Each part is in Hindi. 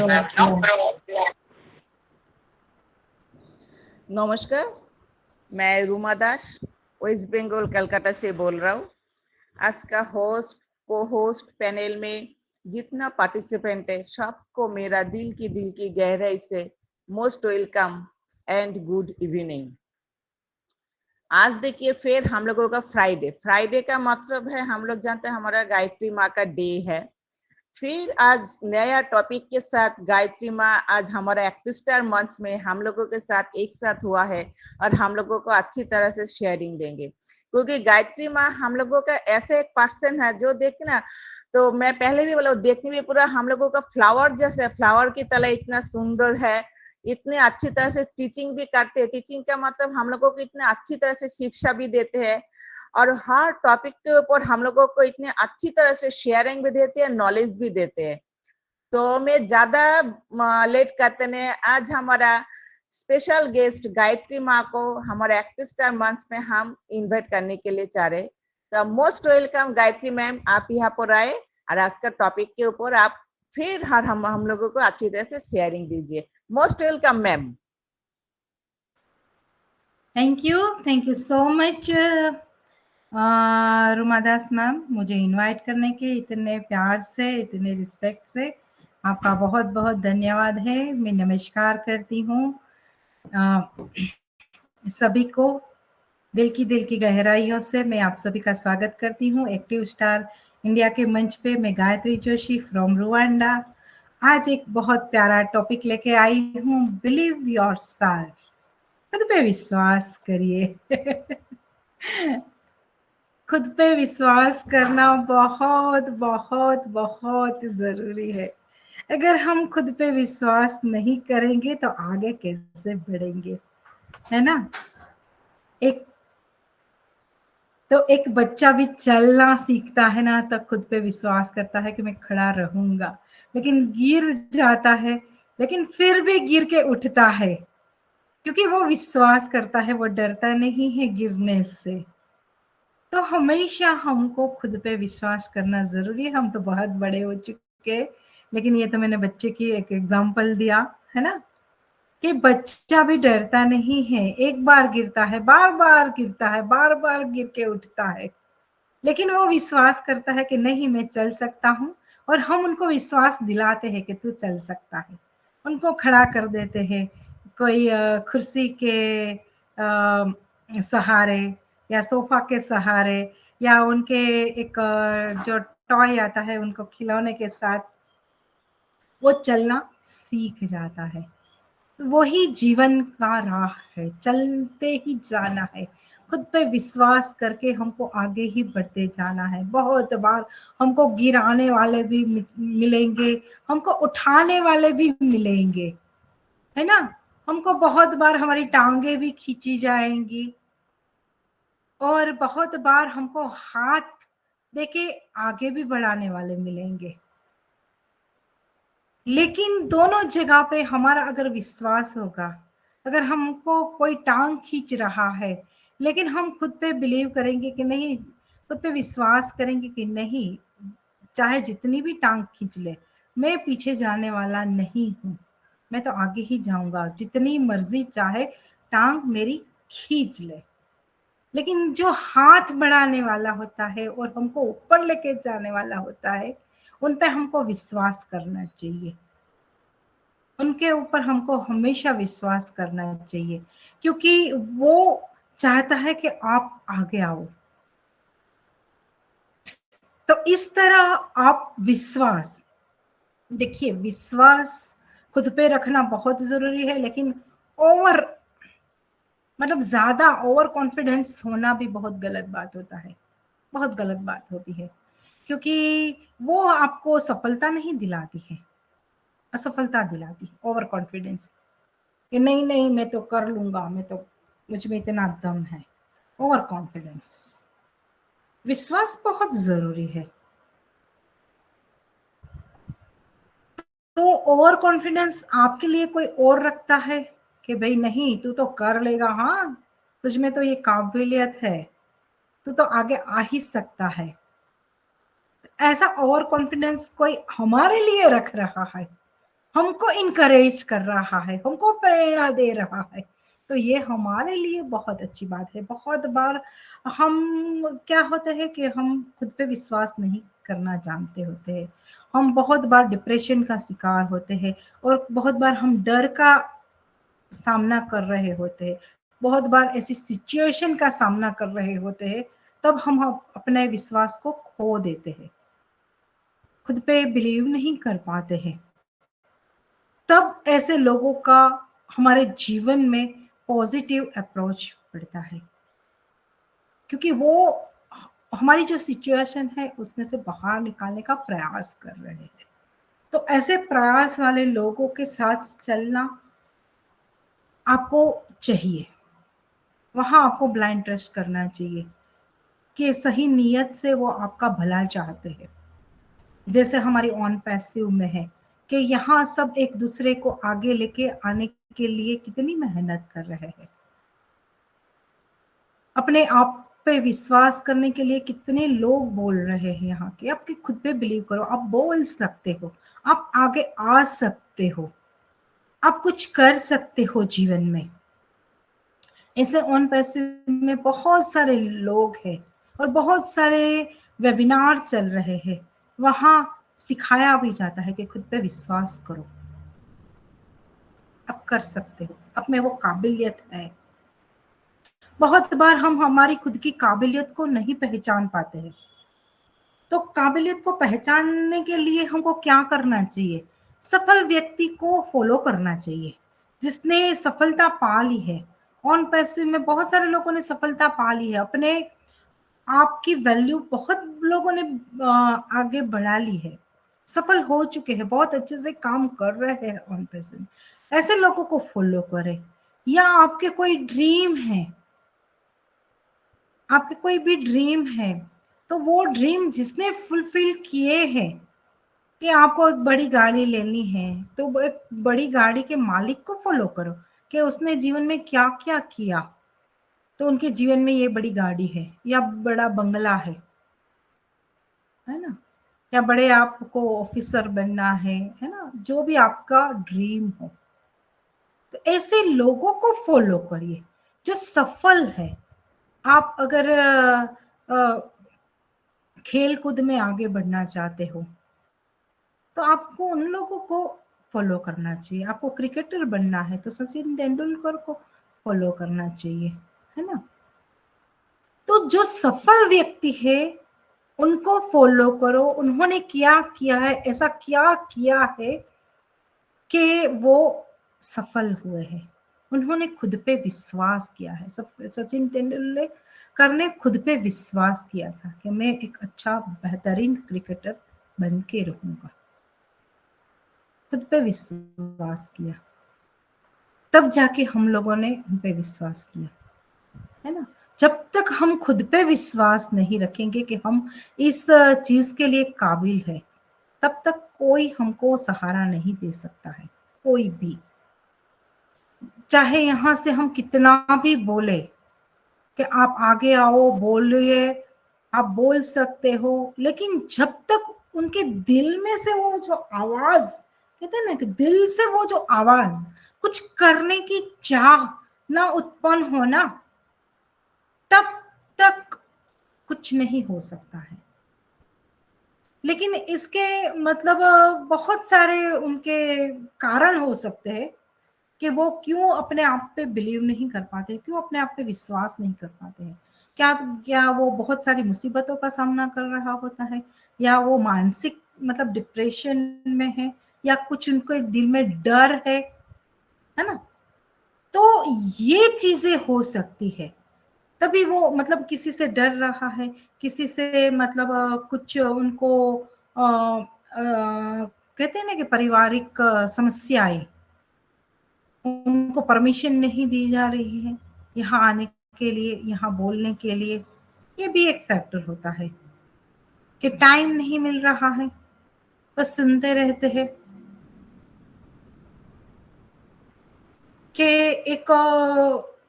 प्रॉब्लम। नमस्कार, मैं रूमा दास वेस्ट बंगाल कलकत्ता से बोल रहा हूँ। आज का होस्ट को होस्ट पैनल में जितना पार्टिसिपेंट है सबको मेरा दिल की गहराई से most welcome and good evening. आज देखिए फिर हम लोगों का फ्राइडे का मतलब है, हम लोग जानते हैं हमारा गायत्री माँ का डे है। फिर आज नया टॉपिक के साथ गायत्री माँ आज हमारा एक्टिव मंच में हम लोगों के साथ एक साथ हुआ है और हम लोगों को अच्छी तरह से शेयरिंग देंगे, क्योंकि गायत्री माँ हम लोगों का ऐसे एक पर्सन है जो देखना, तो मैं पहले भी बोला देखने में पूरा हम लोगों का फ्लावर जैसे, फ्लावर की तरह इतना सुंदर है, इतने अच्छी तरह से टीचिंग भी करते हैं। टीचिंग का मतलब हम लोगों को इतने अच्छी तरह से शिक्षा भी देते हैं और हर टॉपिक के ऊपर हम लोगों को इतने अच्छी तरह से शेयरिंग भी देते हैं, नॉलेज भी देते हैं। तो मैं ज्यादा लेट करते नहीं, आज हमारा स्पेशल गेस्ट गायत्री माँ को हमारे एक्टिव स्टार मंच में हम इनवाइट करने के लिए चाह रहे। तो मोस्ट वेलकम गायत्री मैम, आप यहाँ पर आए और आज का टॉपिक के ऊपर आप फिर हर हम लोगों को अच्छी तरह से शेयरिंग दीजिए। Most welcome ma'am. Thank you so much Ruma Das ma'am, मुझे इनवाइट करने के इतने प्यार से, इतने रिस्पेक्ट से आपका बहुत बहुत धन्यवाद है। मैं नमस्कार करती हूँ सभी को, दिल की गहराइयों से मैं आप सभी का स्वागत करती हूँ एक्टिव स्टार इंडिया के मंच पे। मैं गायत्री जोशी फ्रॉम रुवांडा आज एक बहुत प्यारा टॉपिक लेके आई हूँ, बिलीव योरसेल्फ, खुद पे विश्वास करिए। खुद पे विश्वास करना बहुत बहुत बहुत जरूरी है। अगर हम खुद पे विश्वास नहीं करेंगे तो आगे कैसे बढ़ेंगे, है ना। एक बच्चा भी चलना सीखता है ना, तो खुद पे विश्वास करता है कि मैं खड़ा रहूंगा, लेकिन गिर जाता है, लेकिन फिर भी गिर के उठता है, क्योंकि वो विश्वास करता है, वो डरता नहीं है गिरने से। तो हमेशा हमको खुद पे विश्वास करना जरूरी है। हम तो बहुत बड़े हो चुके, लेकिन ये तो मैंने बच्चे की एक एग्जांपल दिया है ना, कि बच्चा भी डरता नहीं है, एक बार गिरता है, बार बार गिरता है, बार बार गिर के उठता है, लेकिन वो विश्वास करता है कि नहीं मैं चल सकता हूँ। और हम उनको विश्वास दिलाते हैं कि तू चल सकता है, उनको खड़ा कर देते हैं कोई कुर्सी के सहारे या सोफा के सहारे, या उनके एक जो टॉय आता है उनको खिलौने के साथ, वो चलना सीख जाता है। वही जीवन का राह है, चलते ही जाना है, खुद पे विश्वास करके हमको आगे ही बढ़ते जाना है। बहुत बार हमको गिराने वाले भी मिलेंगे, हमको उठाने वाले भी मिलेंगे, है ना। हमको बहुत बार हमारी टांगे भी खींची जाएंगी और बहुत बार हमको हाथ देके आगे भी बढ़ाने वाले मिलेंगे, लेकिन दोनों जगह पे हमारा अगर विश्वास होगा, अगर हमको कोई टांग खींच रहा है लेकिन हम खुद पे बिलीव करेंगे कि नहीं, खुद पे विश्वास करेंगे कि नहीं, चाहे जितनी भी टांग खींच ले, मैं पीछे जाने वाला नहीं हूँ, मैं तो आगे ही जाऊंगा, जितनी मर्जी चाहे टांग मेरी खींच ले। लेकिन जो हाथ बढ़ाने वाला होता है और हमको ऊपर लेके जाने वाला होता है, उन पे हमको विश्वास करना चाहिए, उनके ऊपर हमको हमेशा विश्वास करना चाहिए, क्योंकि वो चाहता है कि आप आगे आओ। तो इस तरह आप विश्वास, देखिए विश्वास खुद पे रखना बहुत जरूरी है, लेकिन ओवर मतलब ज्यादा ओवर कॉन्फिडेंस होना भी बहुत गलत बात होता है, बहुत गलत बात होती है, क्योंकि वो आपको सफलता नहीं दिलाती है, असफलता दिलाती है ओवर कॉन्फिडेंस, कि नहीं नहीं मैं तो कर लूंगा, मैं तो, मुझ में इतना दम है। ओवर कॉन्फिडेंस, विश्वास बहुत जरूरी है। तो ओवर कॉन्फिडेंस आपके लिए कोई और रखता है कि भाई नहीं तू तो कर लेगा, हाँ तुझ में तो ये काबिलियत है, तू तो आगे आ ही सकता है, ऐसा ओवर कॉन्फिडेंस कोई हमारे लिए रख रहा है, हमको इनकरेज कर रहा है, हमको प्रेरणा दे रहा है, तो ये हमारे लिए बहुत अच्छी बात है। बहुत बार हम क्या होता है कि हम खुद पे विश्वास नहीं करना जानते होते हैं, हम बहुत बार डिप्रेशन का शिकार होते हैं और बहुत बार हम डर का सामना कर रहे होते हैं, बहुत बार ऐसी सिचुएशन का सामना कर रहे होते हैं, तब हम अपने विश्वास को खो देते हैं, खुद पे बिलीव नहीं कर पाते हैं। तब ऐसे लोगों का हमारे जीवन में पॉजिटिव अप्रोच पड़ता है, क्योंकि वो हमारी जो सिचुएशन है उसमें से बाहर निकालने का प्रयास कर रहे हैं। तो ऐसे प्रयास वाले लोगों के साथ चलना आपको चाहिए, वहां आपको ब्लाइंड ट्रस्ट करना चाहिए कि सही नीयत से वो आपका भला चाहते हैं। जैसे हमारी ऑन पैसिव में है कि यहाँ सब एक दूसरे को आगे लेके आने के लिए कितनी मेहनत कर रहे हैं, अपने आप पे विश्वास करने के लिए कितने लोग बोल रहे हैं यहाँ के, आपके खुद पे बिलीव करो, आप बोल सकते हो, आप आगे आ सकते हो, आप कुछ कर सकते हो जीवन में। ऐसे ऑन पैसिव में बहुत सारे लोग हैं और बहुत सारे वेबिनार चल रहे हैं, वहां सिखाया भी जाता है कि खुद पे विश्वास करो, आप कर सकते हो, आप में वो काबिलियत है। बहुत बार हम हमारी खुद की काबिलियत को नहीं पहचान पाते हैं, तो काबिलियत को पहचानने के लिए हमको क्या करना चाहिए? सफल व्यक्ति को फॉलो करना चाहिए जिसने सफलता पा ली है। ऑन पैसिव में बहुत सारे लोगों ने सफलता पा ली है, अपने आपकी वैल्यू बहुत लोगों ने आगे बढ़ा ली है, सफल हो चुके हैं, बहुत अच्छे से काम कर रहे हैं ऑन पैसिव। ऐसे लोगों को फॉलो करें। या आपके कोई ड्रीम है, आपके कोई भी ड्रीम है, तो वो ड्रीम जिसने फुलफिल किए हैं कि आपको एक बड़ी गाड़ी लेनी है, तो वो एक बड़ी गाड़ी के मालिक को फॉलो करो कि उसने जीवन में क्या क्या किया, तो उनके जीवन में ये बड़ी गाड़ी है या बड़ा बंगला है ना, या बड़े आपको ऑफिसर बनना है ना, जो भी आपका ड्रीम हो, तो ऐसे लोगों को फॉलो करिए जो सफल है। आप अगर खेल कूद में आगे बढ़ना चाहते हो तो आपको उन लोगों को फॉलो करना चाहिए। आपको क्रिकेटर बनना है तो सचिन तेंदुलकर को फॉलो करना चाहिए, है ना। तो जो सफल व्यक्ति है उनको फॉलो करो, उन्होंने क्या किया है, ऐसा क्या किया है कि वो सफल हुए हैं। उन्होंने खुद पे विश्वास किया है। सचिन तेंदुलकर ने खुद पे विश्वास किया था कि मैं एक अच्छा बेहतरीन क्रिकेटर बन के रहूंगा, खुद पे विश्वास किया, तब जाके हम लोगों ने उन पे विश्वास किया, है ना। जब तक हम खुद पे विश्वास नहीं रखेंगे कि हम इस चीज के लिए काबिल है, तब तक कोई हमको सहारा नहीं दे सकता है, कोई भी। चाहे यहाँ से हम कितना भी बोले कि आप आगे आओ, बोलिए, आप बोल सकते हो, लेकिन जब तक उनके दिल में से वो जो आवाज, कहते हैं ना कि दिल से वो जो आवाज, कुछ करने की चाह ना उत्पन्न हो ना, तब तक कुछ नहीं हो सकता है। लेकिन इसके मतलब बहुत सारे उनके कारण हो सकते हैं कि वो क्यों अपने आप पे बिलीव नहीं कर पाते, क्यों अपने आप पे विश्वास नहीं कर पाते हैं। क्या क्या वो बहुत सारी मुसीबतों का सामना कर रहा होता है, या वो मानसिक मतलब डिप्रेशन में है, या कुछ उनके दिल में डर है ना। तो ये चीजें हो सकती है, तभी वो मतलब किसी से डर रहा है, किसी से मतलब कुछ उनको कहते हैं ना कि पारिवारिक समस्याएं, उनको परमिशन नहीं दी जा रही है यहाँ आने के लिए, यहाँ बोलने के लिए। ये भी एक फैक्टर होता है कि टाइम नहीं मिल रहा है, बस सुनते रहते हैं कि एक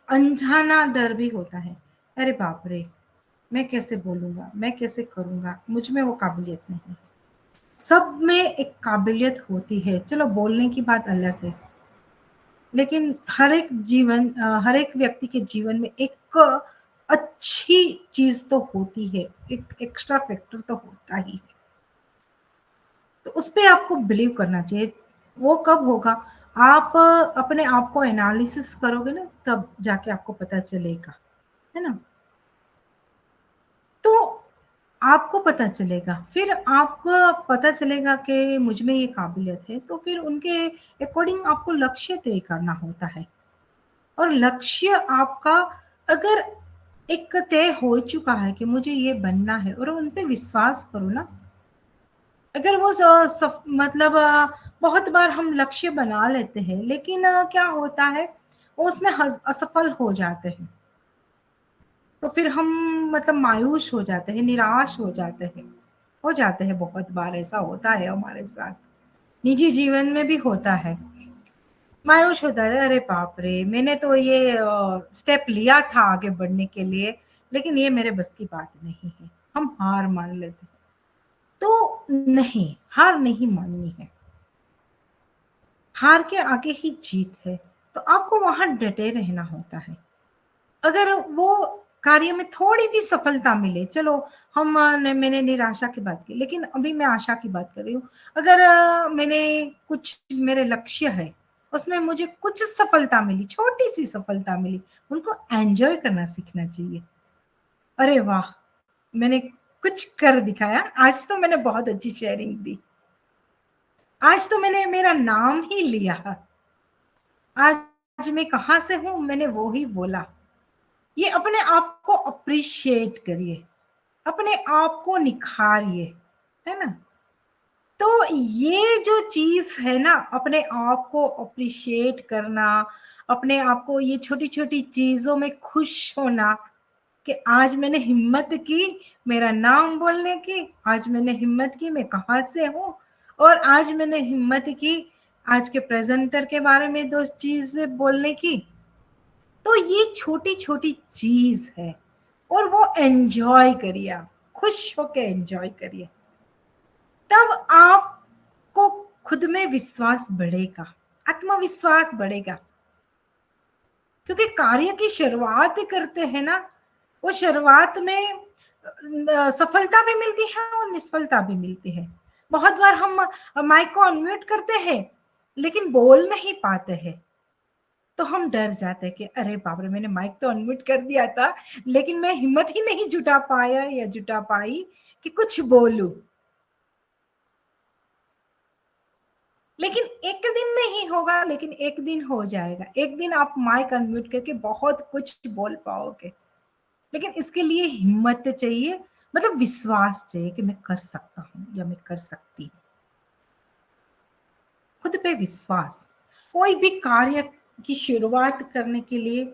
अनजाना डर भी होता है, अरे बाप रे, मैं कैसे बोलूंगा, मैं कैसे करूंगा, मुझ में वो काबिलियत नहीं है। सब में एक काबिलियत होती है, चलो बोलने की बात अलग है, लेकिन हर एक व्यक्ति के जीवन में एक अच्छी चीज तो होती है, एक एक्स्ट्रा फैक्टर तो होता ही है। तो उस पे आपको बिलीव करना चाहिए। वो कब होगा, आप अपने आप को एनालिसिस करोगे ना, तब जाके आपको पता चलेगा, है ना? तो आपको पता चलेगा, फिर आपको पता चलेगा कि मुझ में ये काबिलियत है, तो फिर उनके अकॉर्डिंग आपको लक्ष्य तय करना होता है। और लक्ष्य आपका अगर एक तय हो चुका है कि मुझे ये बनना है, और उन पे विश्वास करो ना, अगर वो मतलब बहुत बार हम लक्ष्य बना लेते हैं, लेकिन क्या होता है, वो उसमें असफल हो जाते हैं, तो फिर हम मतलब मायूस हो जाते हैं, निराश हो जाते हैं। बहुत बार ऐसा होता है हमारे साथ, निजी जीवन में भी होता है। मायूस होता है, अरे बाप रे, मैंने तो ये स्टेप लिया था आगे बढ़ने के लिए, लेकिन ये मेरे बस की बात नहीं है, हम हार मान लेते हैं। तो नहीं, हार नहीं माननी है, हार के आगे ही जीत है। तो आपको वहां डटे रहना होता है। अगर वो कार्य में थोड़ी भी सफलता मिले, चलो मैंने निराशा की बात की, लेकिन अभी मैं आशा की बात कर रही हूँ। अगर मैंने कुछ, मेरे लक्ष्य है, उसमें मुझे कुछ सफलता मिली, छोटी सी सफलता मिली, उनको एंजॉय करना सीखना चाहिए। अरे वाह, मैंने कुछ कर दिखाया, आज तो मैंने बहुत अच्छी शेयरिंग दी, आज तो मैंने मेरा नाम ही लिया, आज मैं कहाँ से हूँ मैंने वो ही बोला। ये अपने आप को अप्रिशिएट करिए, अपने आप को निखारिए, है ना? तो ये जो चीज है ना, अपने आप को अप्रिशिएट करना, अपने आप को ये छोटी छोटी चीजों में खुश होना, कि आज मैंने हिम्मत की मेरा नाम बोलने की, आज मैंने हिम्मत की मैं कहाँ से हूँ, और आज मैंने हिम्मत की आज के प्रेजेंटर के बारे में दो चीज बोलने की। तो ये छोटी छोटी चीज है, और वो एंजॉय करिए, आप खुश होके एंजॉय करिए, तब आपको खुद में विश्वास बढ़ेगा, आत्मविश्वास बढ़ेगा। क्योंकि कार्य की शुरुआत करते हैं ना, वो शुरुआत में सफलता भी मिलती है और निष्फलता भी मिलती है। बहुत बार हम माइक को अनम्यूट करते हैं, लेकिन बोल नहीं पाते हैं, तो हम डर जाते हैं कि अरे बाप रे, मैंने माइक तो अनम्यूट कर दिया था, लेकिन मैं हिम्मत ही नहीं जुटा पाया या जुटा पाई कि कुछ बोलूं। लेकिन एक दिन में ही होगा, लेकिन एक दिन हो जाएगा, एक दिन आप माइक अनम्यूट करके बहुत कुछ बोल पाओगे। लेकिन इसके लिए हिम्मत चाहिए, मतलब विश्वास चाहिए कि मैं कर सकता हूँ या मैं कर सकती हूँ। खुद पे विश्वास। कोई भी कार्य की शुरुआत करने के लिए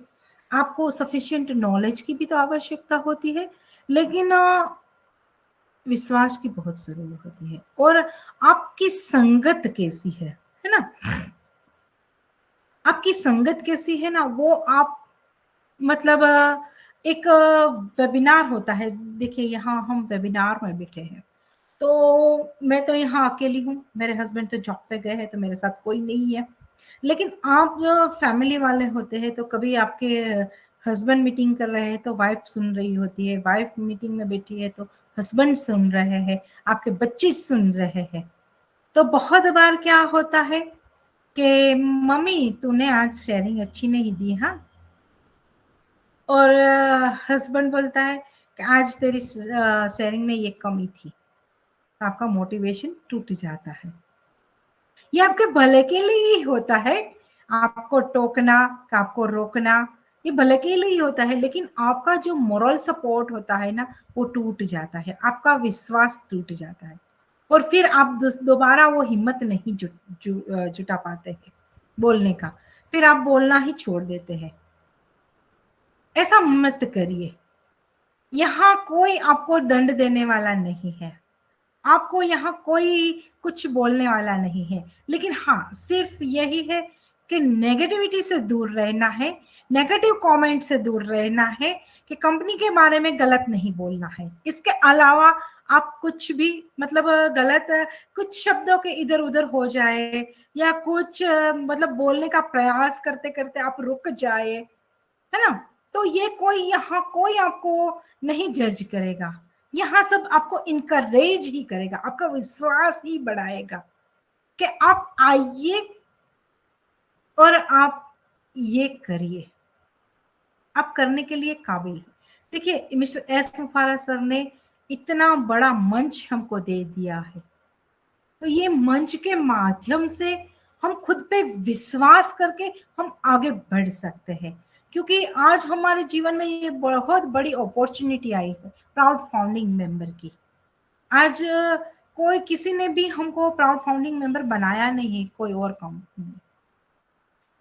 आपको सफिशिएंट नॉलेज की भी तो आवश्यकता होती है, लेकिन विश्वास की बहुत जरूरत होती है। और आपकी संगत कैसी है ना? आपकी संगत कैसी है ना, वो आप मतलब एक वेबिनार होता है, देखिए यहाँ हम वेबिनार में बैठे हैं, तो मैं तो यहाँ अकेली हूँ, मेरे हस्बैंड तो जॉब पे गए हैं, तो मेरे साथ कोई नहीं है। लेकिन आप जो फैमिली वाले होते हैं, तो कभी आपके हस्बैंड मीटिंग कर रहे हैं तो वाइफ सुन रही होती है, वाइफ मीटिंग में बैठी है तो हस्बैंड सुन रहे हैं, आपके बच्चे सुन रहे हैं। तो बहुत बार क्या होता है कि मम्मी तूने आज शेयरिंग अच्छी नहीं दी, हाँ। और हस्बैंड बोलता है कि आज तेरी शेयरिंग में ये कमी थी, तो आपका मोटिवेशन टूट जाता है। ये आपके भले के लिए ही होता है, आपको टोकना, आपको रोकना, ये भले के लिए ही होता है, लेकिन आपका जो मोरल सपोर्ट होता है ना, वो टूट जाता है, आपका विश्वास टूट जाता है, और फिर आप दोबारा वो हिम्मत नहीं जुटा पाते हैं बोलने का, फिर आप बोलना ही छोड़ देते हैं। ऐसा मत करिए, यहाँ कोई आपको दंड देने वाला नहीं है, आपको यहाँ कोई कुछ बोलने वाला नहीं है, लेकिन हाँ सिर्फ यही है कि नेगेटिविटी से दूर रहना है, नेगेटिव कमेंट से दूर रहना है, कि कंपनी के बारे में गलत नहीं बोलना है। इसके अलावा आप कुछ भी मतलब गलत कुछ शब्दों के इधर उधर हो जाए या कुछ मतलब बोलने का प्रयास करते करते आप रुक जाए, है ना, तो ये कोई आपको नहीं जज करेगा। यहाँ सब आपको इनकरेज ही करेगा, आपका विश्वास ही बढ़ाएगा कि आप आइए और आप ये करिए, आप करने के लिए काबिल। देखिए मिस्टर एस मुफारा सर ने इतना बड़ा मंच हमको दे दिया है, तो ये मंच के माध्यम से हम खुद पे विश्वास करके हम आगे बढ़ सकते हैं, क्योंकि आज हमारे जीवन में ये बहुत बड़ी अपॉर्चुनिटी आई है प्राउड फाउंडिंग मेंबर की। आज कोई किसी ने भी हमको प्राउड फाउंडिंग मेंबर बनाया नहीं है, कोई और कंपनी,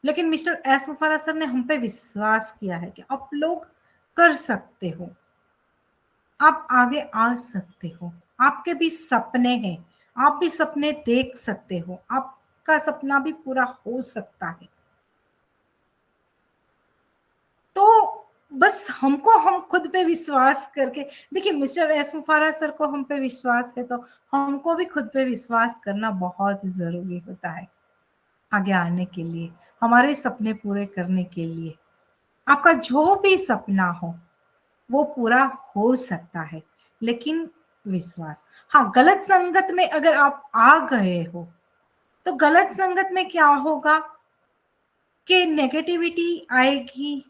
लेकिन मिस्टर एस मुफारा सर ने हम पे विश्वास किया है कि आप लोग कर सकते हो, आप आगे आ सकते हो, आपके भी सपने हैं, आप भी सपने देख सकते हो, आपका सपना भी पूरा हो सकता है। तो बस हम खुद पे विश्वास करके, देखिए मिस्टर एस मुफारा सर को हम पे विश्वास है, तो हमको भी खुद पे विश्वास करना बहुत जरूरी होता है आगे आने के लिए, हमारे सपने पूरे करने के लिए। आपका जो भी सपना हो वो पूरा हो सकता है, लेकिन विश्वास। हाँ, गलत संगत में अगर आप आ गए हो तो गलत संगत में क्या होगा कि नेगेटिविटी आएगी,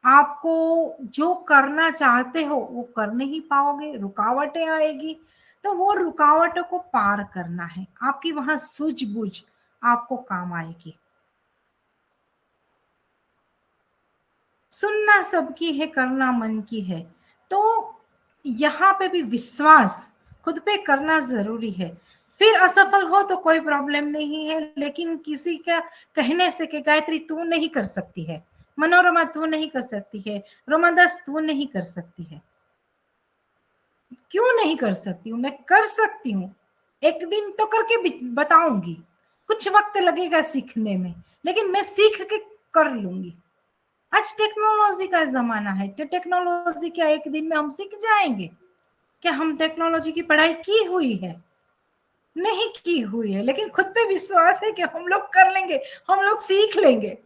आपको जो करना चाहते हो वो कर नहीं पाओगे, रुकावटें आएगी, तो वो रुकावटों को पार करना है, आपकी वहां सूझबूझ आपको काम आएगी। सुनना सबकी है, करना मन की है, तो यहाँ पे भी विश्वास खुद पे करना जरूरी है। फिर असफल हो तो कोई प्रॉब्लम नहीं है, लेकिन किसी का कहने से कि गायत्री तू नहीं कर सकती है, मनोरमा तू नहीं कर सकती है, रोमादास तू नहीं कर सकती है, क्यों नहीं कर सकती हूँ, मैं कर सकती हूँ, एक दिन तो करके बताऊंगी, कुछ वक्त लगेगा सीखने में, लेकिन मैं सीख के कर लूंगी। आज टेक्नोलॉजी का जमाना है, तो टेक्नोलॉजी क्या एक दिन में हम सीख जाएंगे? क्या हम टेक्नोलॉजी की पढ़ाई की हुई है? नहीं की हुई है, लेकिन खुद पे विश्वास है कि हम लोग कर लेंगे, हम लोग सीख लेंगे।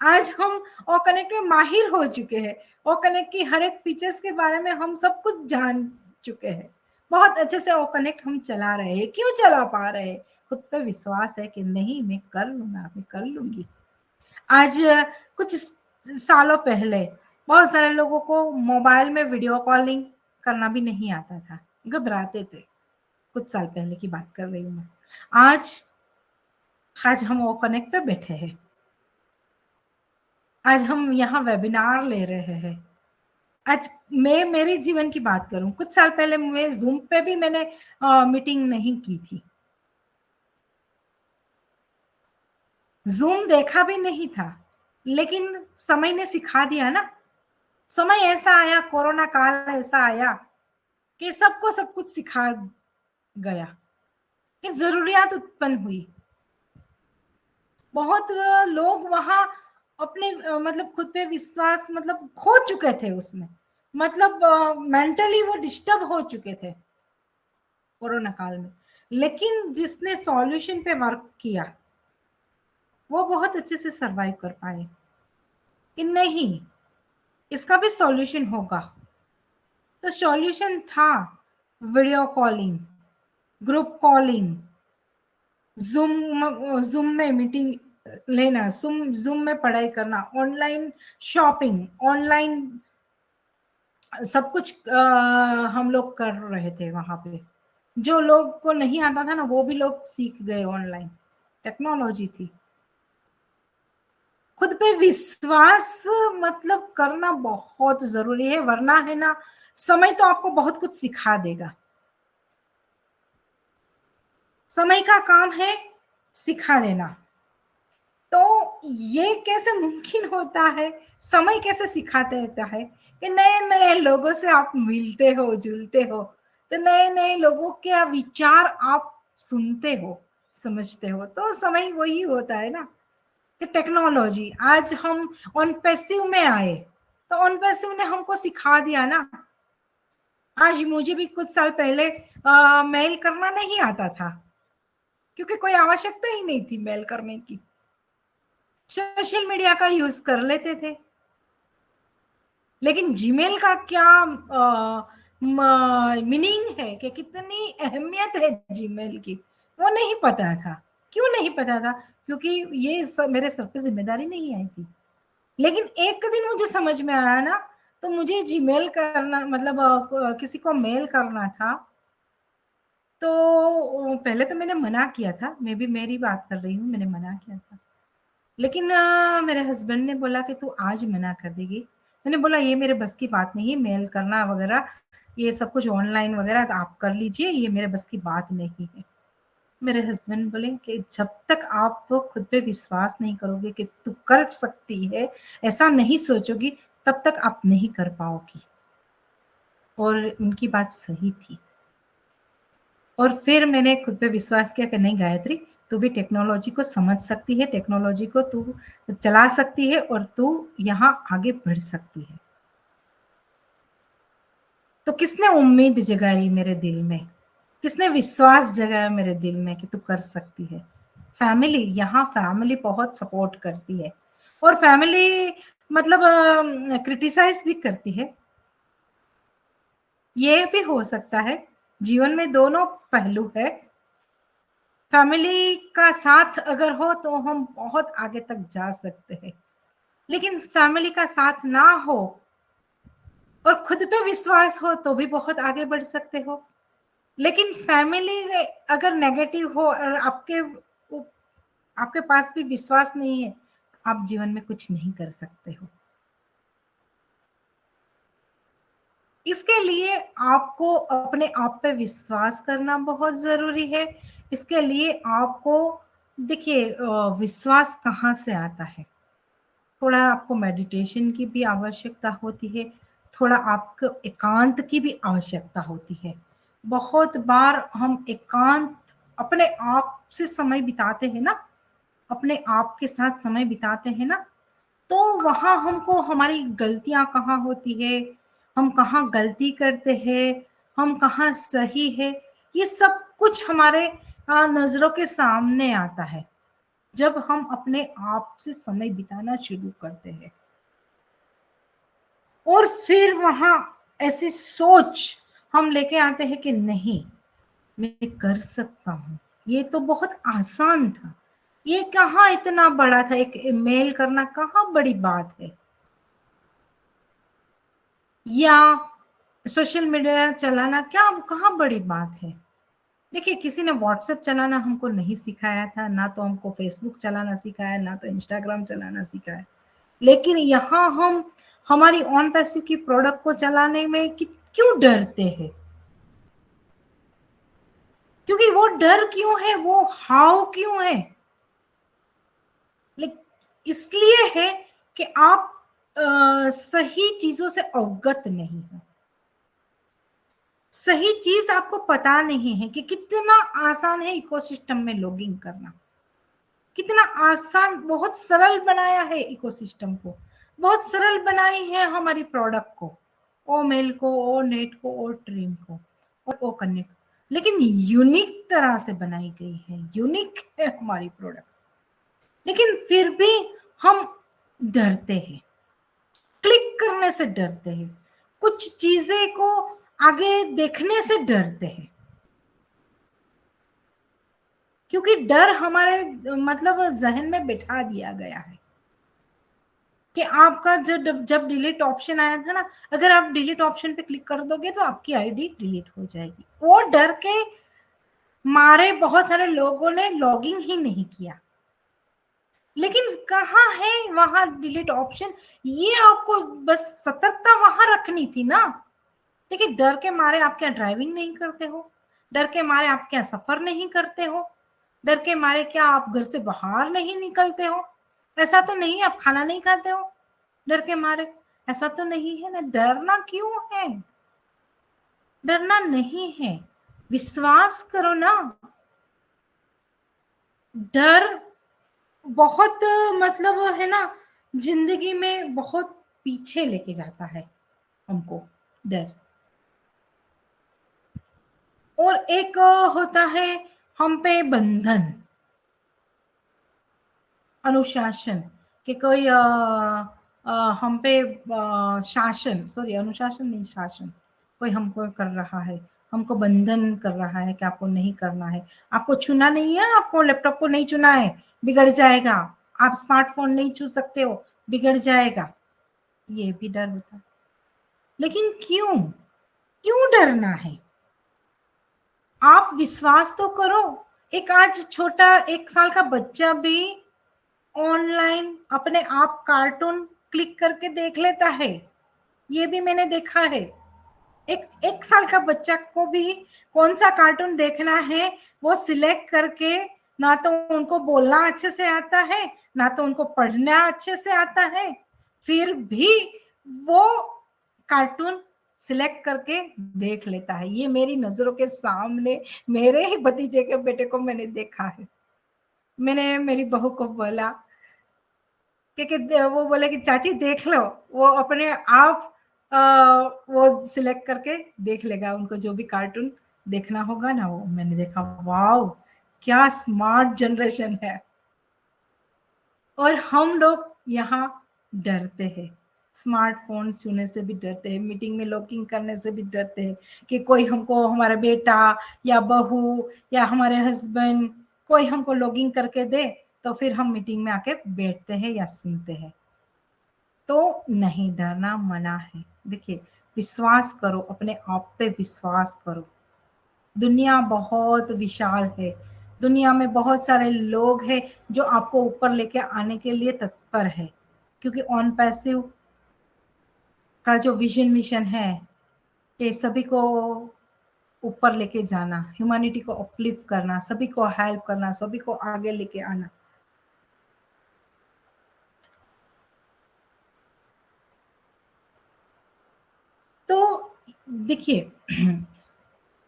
आज हम ओ कनेक्ट में माहिर हो चुके हैं, ओ कनेक्ट की हर एक फीचर्स के बारे में हम सब कुछ जान चुके हैं, बहुत अच्छे से ओ कनेक्ट हम चला रहे हैं। क्यों चला पा रहे हैं? खुद पे विश्वास है कि नहीं, मैं कर लूंगा, मैं कर लूंगी। आज कुछ सालों पहले बहुत सारे लोगों को मोबाइल में वीडियो कॉलिंग करना भी नहीं आता था, घबराते थे, कुछ साल पहले की बात कर रही हूँ मैं। आज आज हम वो कनेक्ट पे बैठे हैं, आज हम यहाँ वेबिनार ले रहे हैं। आज मैं मेरे जीवन की बात करूं, कुछ साल पहले मैं जूम पे भी मैंने मीटिंग नहीं की थी, जूम देखा भी नहीं था, लेकिन समय ने सिखा दिया ना। समय ऐसा आया, कोरोना काल ऐसा आया कि सबको सब कुछ सिखा गया, कि जरूरियात उत्पन्न हुई। बहुत लोग वहां अपने मतलब खुद पे विश्वास मतलब खो चुके थे उसमें, मतलब मेंटली वो डिस्टर्ब हो चुके थे कोरोना काल में, लेकिन जिसने सॉल्यूशन पे वर्क किया वो बहुत अच्छे से सरवाइव कर पाए कि नहीं, इसका भी सॉल्यूशन होगा। तो सॉल्यूशन था video calling, group calling, zoom में मीटिंग लेना, जूम में पढ़ाई करना, ऑनलाइन शॉपिंग, ऑनलाइन सब कुछ हम लोग कर रहे थे वहां पे। जो लोग को नहीं आता था ना, वो भी लोग सीख गए, ऑनलाइन टेक्नोलॉजी थी। खुद पे विश्वास मतलब करना बहुत जरूरी है, वरना है ना, समय तो आपको बहुत कुछ सिखा देगा। समय का काम है सिखा देना, तो ये कैसे मुमकिन होता है, समय कैसे सिखाते रहता है कि नए नए लोगों से आप मिलते हो, जुलते हो, तो नए नए लोगों के विचार आप सुनते हो, समझते हो, तो समय वही होता है ना। कि टेक्नोलॉजी, आज हम ऑन पैसिव में आए, तो ऑन पैसिव ने हमको सिखा दिया ना। आज मुझे भी कुछ साल पहले मेल करना नहीं आता था, क्योंकि कोई आवश्यकता ही नहीं थी मेल करने की। सोशल मीडिया का यूज कर लेते थे, लेकिन जीमेल का क्या मीनिंग है, कि कितनी अहमियत है जीमेल की, वो नहीं पता था। क्यों नहीं पता था? क्योंकि ये मेरे सर पे जिम्मेदारी नहीं आई थी। लेकिन एक दिन मुझे समझ में आया ना, तो मुझे जीमेल करना मतलब किसी को मेल करना था, तो पहले तो मैंने मना किया था, मैं भी मेरी बात कर रही हूँ, मैंने मना किया था। लेकिन मेरे हस्बैंड ने बोला कि तू आज मना कर देगी। मैंने बोला ये मेरे बस की बात नहीं है, मेल करना वगैरह ये सब कुछ ऑनलाइन वगैरह तो आप कर लीजिए, ये मेरे बस की बात नहीं है। मेरे हस्बैंड बोले कि जब तक आप खुद पे विश्वास नहीं करोगे कि तू कर सकती है, ऐसा नहीं सोचोगी, तब तक आप नहीं कर पाओगी। और उनकी बात सही थी। और फिर मैंने खुद पे विश्वास किया कि नहीं गायत्री, तू भी टेक्नोलॉजी को समझ सकती है, टेक्नोलॉजी को तू चला सकती है, और तू यहाँ आगे बढ़ सकती है। तो किसने उम्मीद जगाई मेरे दिल में, किसने विश्वास जगाया मेरे दिल में कि तू कर सकती है? फैमिली। यहाँ फैमिली बहुत सपोर्ट करती है, और फैमिली मतलब क्रिटिसाइज भी करती है। ये भी हो सकता है, जीवन में दोनों पहलू है। फैमिली का साथ अगर हो तो हम बहुत आगे तक जा सकते हैं, लेकिन फैमिली का साथ ना हो और खुद पे विश्वास हो तो भी बहुत आगे बढ़ सकते हो। लेकिन फैमिली अगर नेगेटिव हो और आपके पास भी विश्वास नहीं है, आप जीवन में कुछ नहीं कर सकते हो। इसके लिए आपको अपने आप पे विश्वास करना बहुत जरूरी है। इसके लिए आपको देखिए विश्वास कहाँ से आता है? थोड़ा आपको मेडिटेशन की भी आवश्यकता होती है, थोड़ा आपको एकांत की भी आवश्यकता होती है। बहुत बार हम एकांत अपने आप से समय बिताते हैं ना, अपने आप के साथ समय बिताते हैं ना, तो वहां हमको हमारी गलतियां कहाँ होती है, हम कहाँ गलती करते हैं, हम कहाँ सही है, ये सब कुछ हमारे नजरों के सामने आता है जब हम अपने आप से समय बिताना शुरू करते हैं। और फिर वहां ऐसी सोच हम लेके आते हैं कि नहीं, मैं कर सकता हूं, ये तो बहुत आसान था, ये कहाँ इतना बड़ा था, एक ईमेल करना कहाँ बड़ी बात है, या सोशल मीडिया चलाना क्या कहाँ बड़ी बात है। देखिए किसी ने व्हाट्सएप चलाना हमको नहीं सिखाया था, ना तो हमको फेसबुक चलाना सिखाया, ना तो इंस्टाग्राम चलाना सिखाया, लेकिन यहाँ हम हमारी ऑन पैसिव की प्रोडक्ट को चलाने में क्यों डरते हैं? क्योंकि वो डर क्यों है, वो हाव क्यों है? इसलिए है कि आप सही चीजों से अवगत नहीं हो, सही चीज आपको पता नहीं है कि कितना आसान है इकोसिस्टम में लॉगिंग करना, कितना आसान, बहुत सरल बनाया है इकोसिस्टम को, बहुत सरल बनाई है हमारी प्रोडक्ट को, ओ मेल को, ओ नेट को, ओ ट्रीम को और ओ कनेक्ट, लेकिन यूनिक तरह से बनाई गई है, यूनिक है हमारी प्रोडक्ट, लेकिन फिर भी हम डरते हैं, क्लिक करने से डरते हैं, कुछ चीजें को आगे देखने से डरते हैं, क्योंकि डर हमारे मतलब जहन में बिठा दिया गया है कि आपका जब जब डिलीट ऑप्शन आया था ना, अगर आप डिलीट ऑप्शन पे क्लिक कर दोगे तो आपकी आईडी डिलीट हो जाएगी। वो डर के मारे बहुत सारे लोगों ने लॉगिंग ही नहीं किया। लेकिन कहाँ है वहां डिलीट ऑप्शन? ये आपको बस सतर्कता वहां रखनी थी ना। देखिए डर के मारे आप क्या ड्राइविंग नहीं करते हो? डर के मारे आप क्या सफर नहीं करते हो? डर के मारे क्या आप घर से बाहर नहीं निकलते हो? ऐसा तो नहीं आप खाना नहीं खाते हो डर के मारे? ऐसा तो नहीं है ना। डरना क्यों है? डरना नहीं है, विश्वास करो ना। डर बहुत मतलब है ना, जिंदगी में बहुत पीछे लेके जाता है हमको डर। और एक होता है हम पे बंधन, अनुशासन, कि कोई हम पे शासन, सॉरी अनुशासन नहीं, शासन, कोई हमको कर रहा है, हमको बंधन कर रहा है कि आपको नहीं करना है, आपको छूना नहीं है, आपको लैपटॉप को नहीं छूना है, बिगड़ जाएगा, आप स्मार्टफोन नहीं छू सकते हो, बिगड़ जाएगा, ये भी डर होता है। लेकिन क्यों, क्यों डरना है? आप विश्वास तो करो। एक आज छोटा 1 साल का बच्चा भी ऑनलाइन अपने आप कार्टून क्लिक करके देख लेता है, ये भी मैंने देखा है। एक साल का बच्चा को भी कौन सा कार्टून देखना है वो सिलेक्ट करके, ना तो उनको बोलना अच्छे से आता है, ना तो उनको पढ़ना अच्छे से आता है, फिर भी वो कार्टून सिलेक्ट करके देख लेता है। ये मेरी नजरों के सामने मेरे ही भतीजे के बेटे को मैंने देखा है। मैंने मेरी बहू को बोला कि वो बोले कि चाची देख लो, वो अपने आप वो सिलेक्ट करके देख लेगा, उनको जो भी कार्टून देखना होगा ना वो। मैंने देखा, वाओ क्या स्मार्ट जनरेशन है। और हम लोग यहाँ डरते हैं, स्मार्टफोन छूने से भी डरते हैं, मीटिंग में लॉगिंग करने से भी डरते हैं कि कोई हमको, हमारा बेटा या बहू या हमारे हस्बैंड कोई हमको लॉगिंग करके दे तो फिर हम मीटिंग में आके बैठते हैं या सुनते हैं। तो नहीं, डरना मना है। देखिए, विश्वास करो, अपने आप पे विश्वास करो। दुनिया बहुत विशाल है, दुनिया में बहुत सारे लोग हैं जो आपको ऊपर लेके आने के लिए तत्पर है, क्योंकि ऑन पैसिव का जो विजन मिशन है कि सभी को ऊपर लेके जाना, ह्यूमैनिटी को अपलिफ्ट करना, सभी को हेल्प करना, सभी को आगे लेके आना। तो देखिए,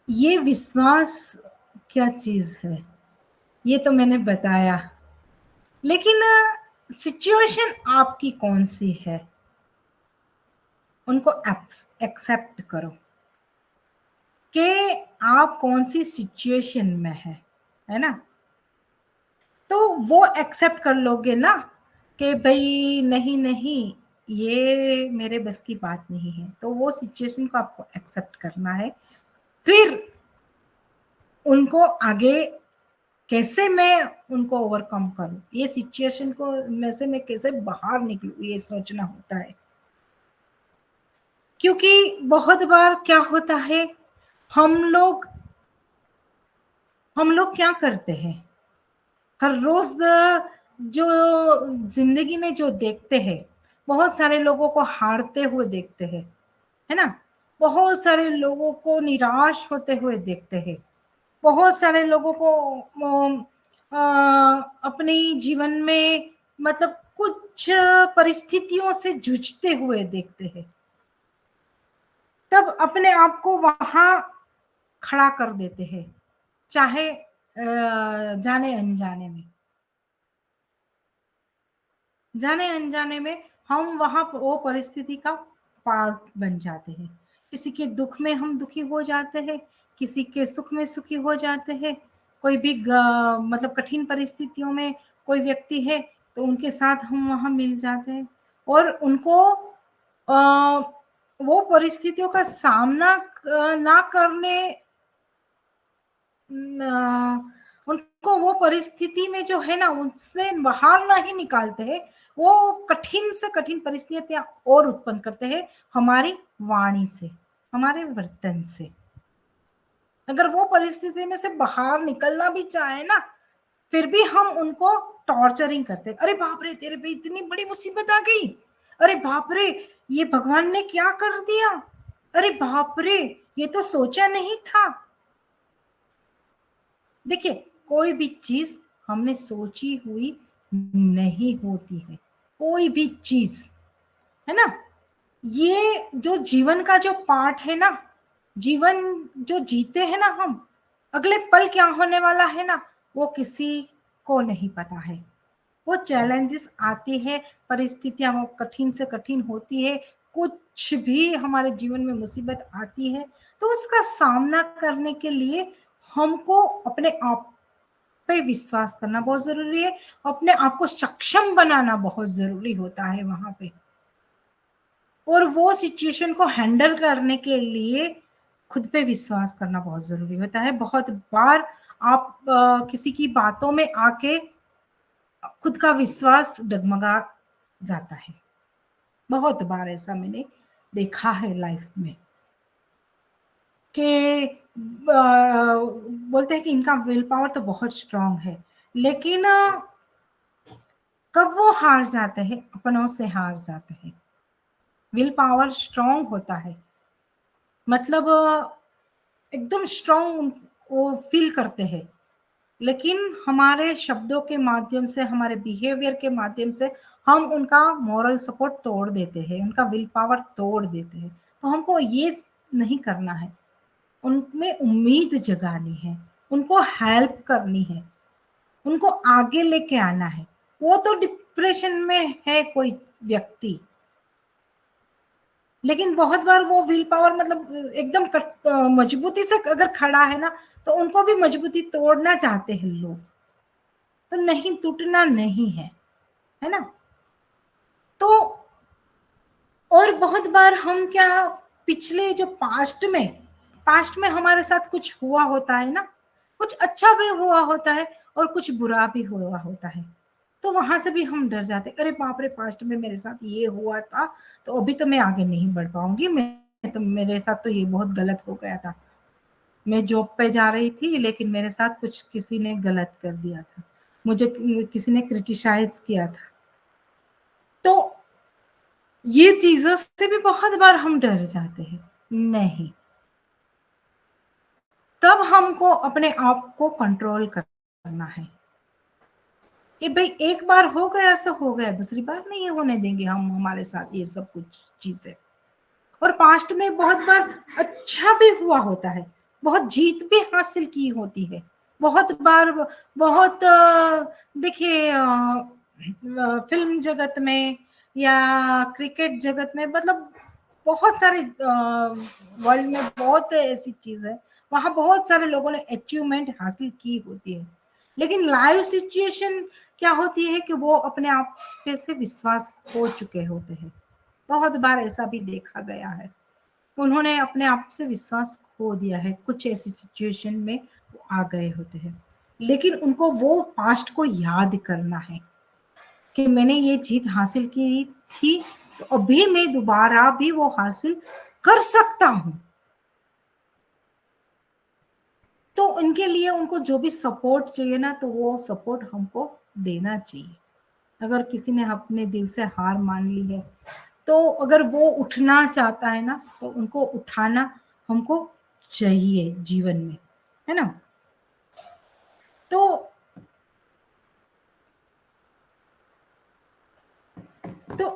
ये विश्वास क्या चीज है ये तो मैंने बताया, लेकिन सिचुएशन आपकी कौन सी है, उनको एक्सेप्ट करो कि आप कौन सी सिचुएशन में है ना। तो वो एक्सेप्ट कर लोगे ना कि भाई नहीं नहीं, ये मेरे बस की बात नहीं है, तो वो सिचुएशन को आपको एक्सेप्ट करना है। फिर उनको आगे कैसे मैं उनको ओवरकम करूं, ये सिचुएशन को में से मैं कैसे बाहर निकलूं, ये सोचना होता है। क्योंकि बहुत बार क्या होता है, हम लोग क्या करते हैं, हर रोज जो जिंदगी में जो देखते हैं, बहुत सारे लोगों को हारते हुए देखते हैं, है ना, बहुत सारे लोगों को निराश होते हुए देखते हैं, बहुत सारे लोगों को अपने जीवन में मतलब कुछ परिस्थितियों से जूझते हुए देखते हैं। तब अपने आप को वहां खड़ा कर देते हैं, चाहे जाने अनजाने में, जाने अनजाने में हम वहां वो परिस्थिति का पार्ट बन जाते हैं। किसी के दुख में हम दुखी हो जाते हैं, किसी के सुख में सुखी हो जाते हैं। कोई भी मतलब कठिन परिस्थितियों में कोई व्यक्ति है तो उनके साथ हम वहां मिल जाते हैं, और उनको आ, वो परिस्थितियों का सामना ना करने, उनको वो परिस्थिति में जो है ना उससे बाहर ना ही निकालते हैं, वो कठिन से कठिन परिस्थितियां और उत्पन्न करते हैं हमारी वाणी से, हमारे वर्तन से। अगर वो परिस्थिति में से बाहर निकलना भी चाहे ना, फिर भी हम उनको टॉर्चरिंग करते हैं। अरे बाप रे, तेरे पे इतनी बड़ी मुसीबत आ गई, अरे बाप रे, ये भगवान ने क्या कर दिया, अरे बाप रे, ये तो सोचा नहीं था। देखिए, कोई भी चीज हमने सोची हुई नहीं होती है, कोई भी चीज, है ना। ये जो जीवन का जो पार्ट है ना, जीवन जो जीते हैं ना हम, अगले पल क्या होने वाला है ना वो किसी को नहीं पता है, वो चैलेंजेस आती है, परिस्थितियां वो कठिन से कठिन होती है, कुछ भी हमारे जीवन में मुसीबत आती है, तो उसका सामना करने के लिए हमको अपने आप पे विश्वास करना बहुत जरूरी है, अपने आप को सक्षम बनाना बहुत जरूरी होता है वहां पे। और वो सिचुएशन को हैंडल करने के लिए खुद पे विश्वास करना बहुत जरूरी होता है। बहुत बार आप किसी की बातों में आके खुद का विश्वास डगमगा जाता है, बहुत बार ऐसा मैंने देखा है लाइफ में कि बोलते हैं कि इनका विल पावर तो बहुत स्ट्रांग है, लेकिन कब वो हार जाते हैं, अपनों से हार जाते हैं। विल पावर स्ट्रांग होता है, मतलब एकदम स्ट्रांग वो फील करते हैं, लेकिन हमारे शब्दों के माध्यम से, हमारे बिहेवियर के माध्यम से हम उनका मॉरल सपोर्ट तोड़ देते हैं, उनका विल पावर तोड़ देते हैं। तो हमको ये नहीं करना है, उनमें उम्मीद जगानी है, उनको हेल्प करनी है, उनको आगे लेके आना है। वो तो डिप्रेशन में है कोई व्यक्ति, लेकिन बहुत बार वो विल पावर मतलब एकदम मजबूती से अगर खड़ा है ना, तो उनको भी मजबूती तोड़ना चाहते हैं लोग, तो नहीं, टूटना नहीं है ना। तो और बहुत बार हम क्या, पिछले जो पास्ट में हमारे साथ कुछ हुआ होता है ना, कुछ अच्छा भी हुआ होता है और कुछ बुरा भी हुआ होता है, तो वहां से भी हम डर जाते, अरे बाप रे, पास्ट में मेरे साथ ये हुआ था, तो अभी तो मैं आगे नहीं बढ़ पाऊंगी, मैं तो, मेरे साथ तो ये बहुत गलत हो गया था, मैं जॉब पे जा रही थी लेकिन मेरे साथ कुछ किसी ने गलत कर दिया था, मुझे किसी ने क्रिटिसाइज किया था। तो ये चीजों से भी बहुत बार हम डर जाते हैं। नहीं, तब हमको अपने आप को कंट्रोल करना है कि भाई एक बार हो गया सो हो गया, दूसरी बार नहीं होने देंगे हम हमारे साथ ये सब कुछ चीजें। और पास्ट में बहुत बार अच्छा भी हुआ होता है, बहुत जीत भी हासिल की होती है, बहुत बार, बहुत देखिए फिल्म जगत में या क्रिकेट जगत में, मतलब बहुत सारे वर्ल्ड में बहुत ऐसी चीज है, वहां बहुत सारे लोगों ने अचीवमेंट हासिल की होती है, लेकिन लाइव सिचुएशन क्या होती है कि वो अपने आप पे से विश्वास खो चुके होते हैं। बहुत बार ऐसा भी देखा गया है, उन्होंने अपने आप से विश्वास खो दिया है, कुछ ऐसी सिचुएशन में वो आ गए होते हैं, लेकिन उनको वो पास्ट को याद करना है कि मैंने ये जीत हासिल की थी, तो अभी मैं दोबारा भी वो हासिल कर सकता हूं। तो उनके लिए उनको जो भी सपोर्ट चाहिए ना, तो वो सपोर्ट हमको देना चाहिए। अगर किसी ने अपने दिल से हार मान ली है, तो अगर वो उठना चाहता है ना, तो उनको उठाना हमको चाहिए जीवन में, है ना। तो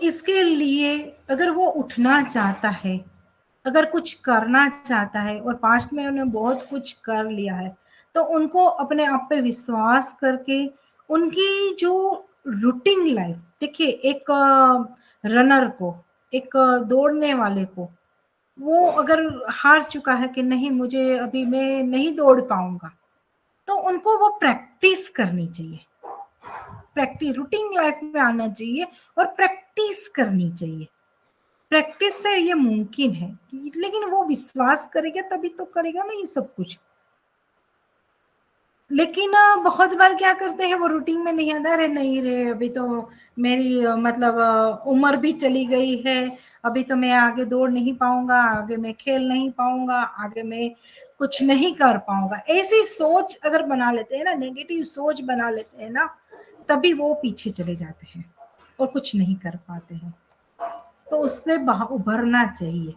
इसके लिए अगर वो उठना चाहता है, अगर कुछ करना चाहता है और पास्ट में उन्होंने बहुत कुछ कर लिया है, तो उनको अपने आप पे विश्वास करके उनकी जो रूटीन लाइफ, देखिए एक रनर को, एक दौड़ने वाले को, वो अगर हार चुका है कि नहीं, मुझे अभी मैं नहीं दौड़ पाऊंगा, तो उनको वो प्रैक्टिस करनी चाहिए, प्रैक्टिस रूटीन लाइफ में आना चाहिए और प्रैक्टिस करनी चाहिए। प्रैक्टिस से ये मुमकिन है, लेकिन वो विश्वास करेगा तभी तो करेगा ना ये सब कुछ। लेकिन बहुत बार क्या करते हैं, वो रूटीन में नहीं आता, अरे नहीं रे, अभी तो मेरी मतलब उम्र भी चली गई है, अभी तो मैं आगे दौड़ नहीं पाऊंगा, आगे मैं खेल नहीं पाऊंगा, आगे मैं कुछ नहीं कर पाऊंगा, ऐसी सोच अगर बना लेते हैं ना, नेगेटिव सोच बना लेते हैं ना, तभी वो पीछे चले जाते हैं और कुछ नहीं कर पाते हैं। तो उससे उभरना चाहिए।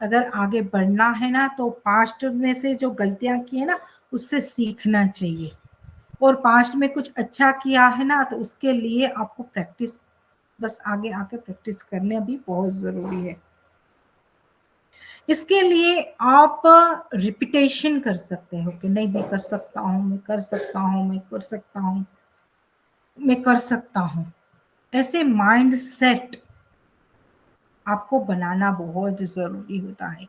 अगर आगे बढ़ना है ना, तो पास्ट में से जो गलतियां की है ना, उससे सीखना चाहिए, और पास्ट में कुछ अच्छा किया है ना, तो उसके लिए आपको प्रैक्टिस, बस आगे आके प्रैक्टिस करने भी बहुत जरूरी है। इसके लिए आप रिपीटेशन कर सकते हो कि नहीं, मैं कर सकता हूँ, मैं कर सकता हूँ, मैं कर सकता हूँ। मैं कर सकता हूँ। ऐसे माइंड सेट आपको बनाना बहुत ज़रूरी होता है।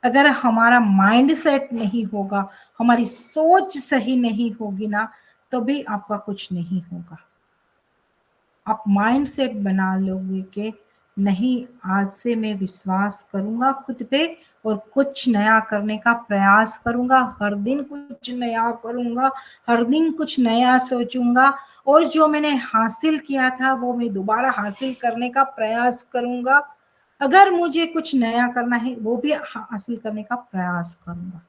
अगर हमारा माइंड सेट नहीं होगा, हमारी सोच सही नहीं होगी ना, तभी आपका कुछ नहीं होगा। आप माइंड सेट बना लोगे कि नहीं, आज से मैं विश्वास करूँगा खुद पे और कुछ नया करने का प्रयास करूँगा, हर दिन कुछ नया करूँगा, हर दिन कुछ नया सोचूँगा और जो मैंने हासिल किया था वो मैं दोबारा हासिल करने का प्रयास करूँगा। अगर मुझे कुछ नया करना है वो भी हासिल करने का प्रयास करूँगा।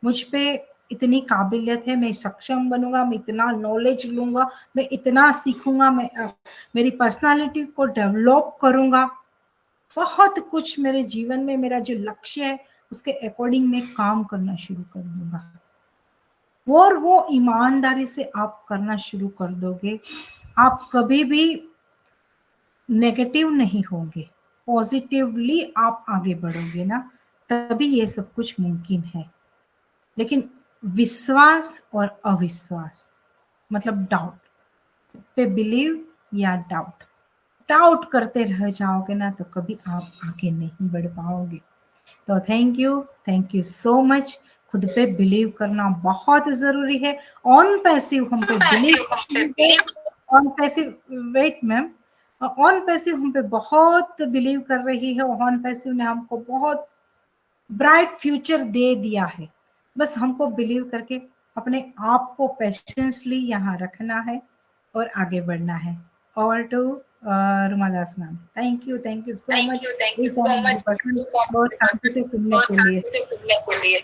मुझ पे इतनी काबिलियत है, मैं सक्षम बनूँगा, मैं इतना नॉलेज लूँगा, मैं इतना सीखूँगा, मैं मेरी पर्सनैलिटी को डेवलप करूँगा। बहुत कुछ मेरे जीवन में मेरा जो लक्ष्य है उसके अकॉर्डिंग मैं काम करना शुरू कर दूँगा। और वो ईमानदारी से आप करना शुरू कर दोगे, आप कभी भी नेगेटिव नहीं होंगे, पॉजिटिवली आप आगे बढ़ोगे ना, तभी ये सब कुछ मुमकिन है। लेकिन विश्वास और अविश्वास मतलब डाउट पे बिलीव या डाउट, डाउट करते रह जाओगे ना तो कभी आप आगे नहीं बढ़ पाओगे। तो थैंक यू सो मच। खुद पे बिलीव करना बहुत जरूरी है। ऑन पैसिव हम पे believe, on passive, wait ma'am, on passive हम पे बहुत बिलीव कर रही है। ऑन पैसिव ने हमको बहुत ब्राइट फ्यूचर दे दिया है। बस हमको बिलीव करके अपने आप को पेशेंसली यहाँ रखना है और आगे बढ़ना है। Over to Ruma Das ma'am. Thank you so much Thank you इस so much. पर्सन बहुत शांति से सुनने के लिए।